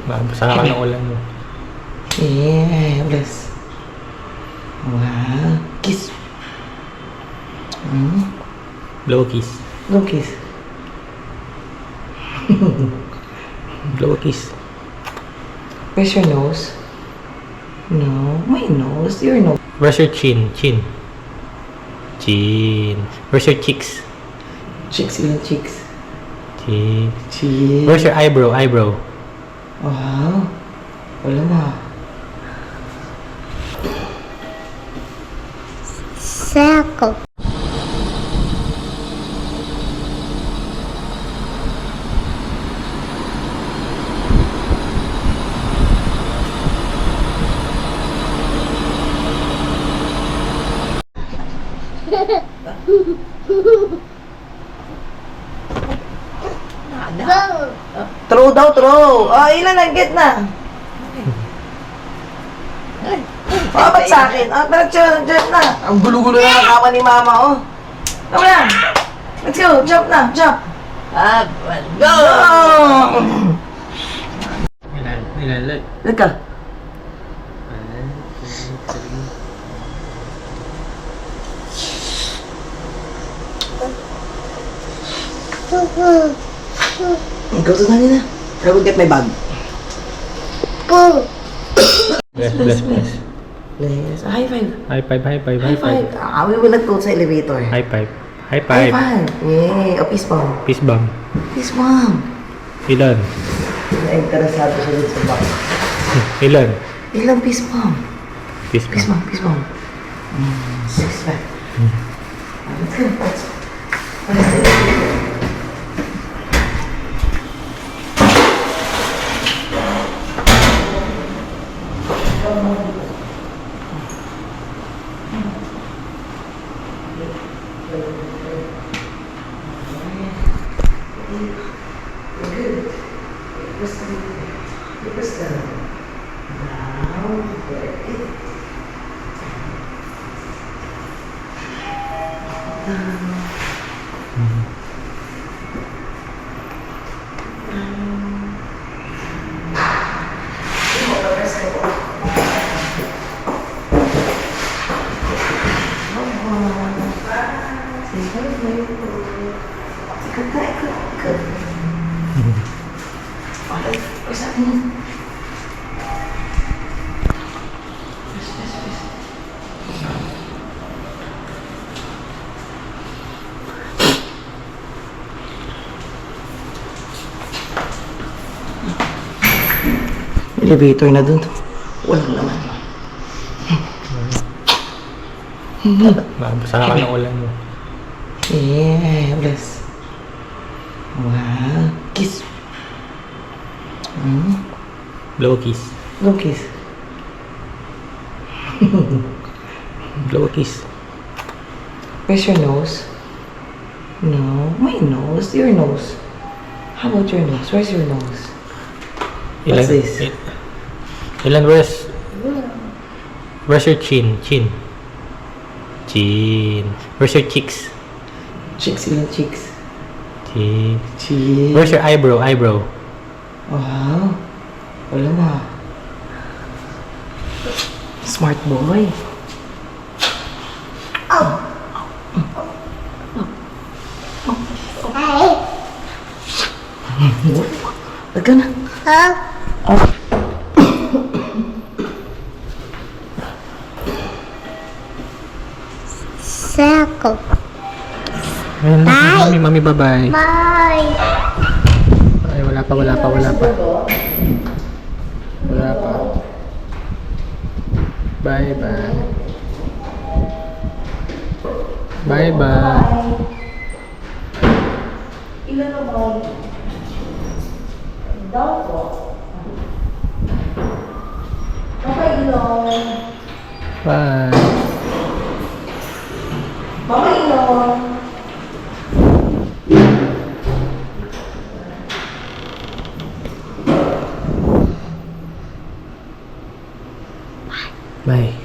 Basa ka ng ulan mo. Yeah, bless. Wow. Kiss. Blow a kiss. Go kiss. Blow a kiss. Where's your nose? No, my nose. Your nose. Where's your chin? Chin. Chin. Where's your cheeks? Cheeks, ilang cheeks. Chin. Cheeks. Where's your eyebrow? Eyebrow. Wow. Wala na. Circle. Go. Throw daw, throw. Oh, ilan ang get na? Oh, ba't sa akin? Ah, nag-jump na. Ang gulo-gulo na ng kama ni mama, oh. Come na. Let's go. Jump na. Jump. Go! Ilan. Look ka. Go to Danny na. I will get my bag. Go. Bless. Yes. High five. High five. High five. Ah, we will not go sa elevator. High five. High High five. five. Yeah. Oh, peace bomb. Peace bomb. Peace bomb. Ilan? Interesado siya dito sa bag. Ilan? Ilang peace bomb? Peace Peace bomb. bomb. Peace bomb. 6 pack. Let's go. Let's go. Elevator na dun. Walang naman. Basa ka ng ulan mo. Yeah, bless. Wow. Kiss. Blow a kiss. Go kiss. Blow a kiss. Where's your nose? No, my nose. Your nose. How about your nose? Where's your nose? What's this? Ilan, where's your chin? Chin. Chin. Where's your cheeks? Cheeks, ilang cheeks. Chin. Cheeks. Where's your eyebrow? Eyebrow. Wow. Wala na. Smart boy. Laga na. Circle. Bye. Mami, bye-bye. Bye. Ay, wala pa. Wala pa. Bye-bye. Bye-bye. Ilan na ba? Daw po. Papa Ilong. Bye. Papa Ilong. Bye.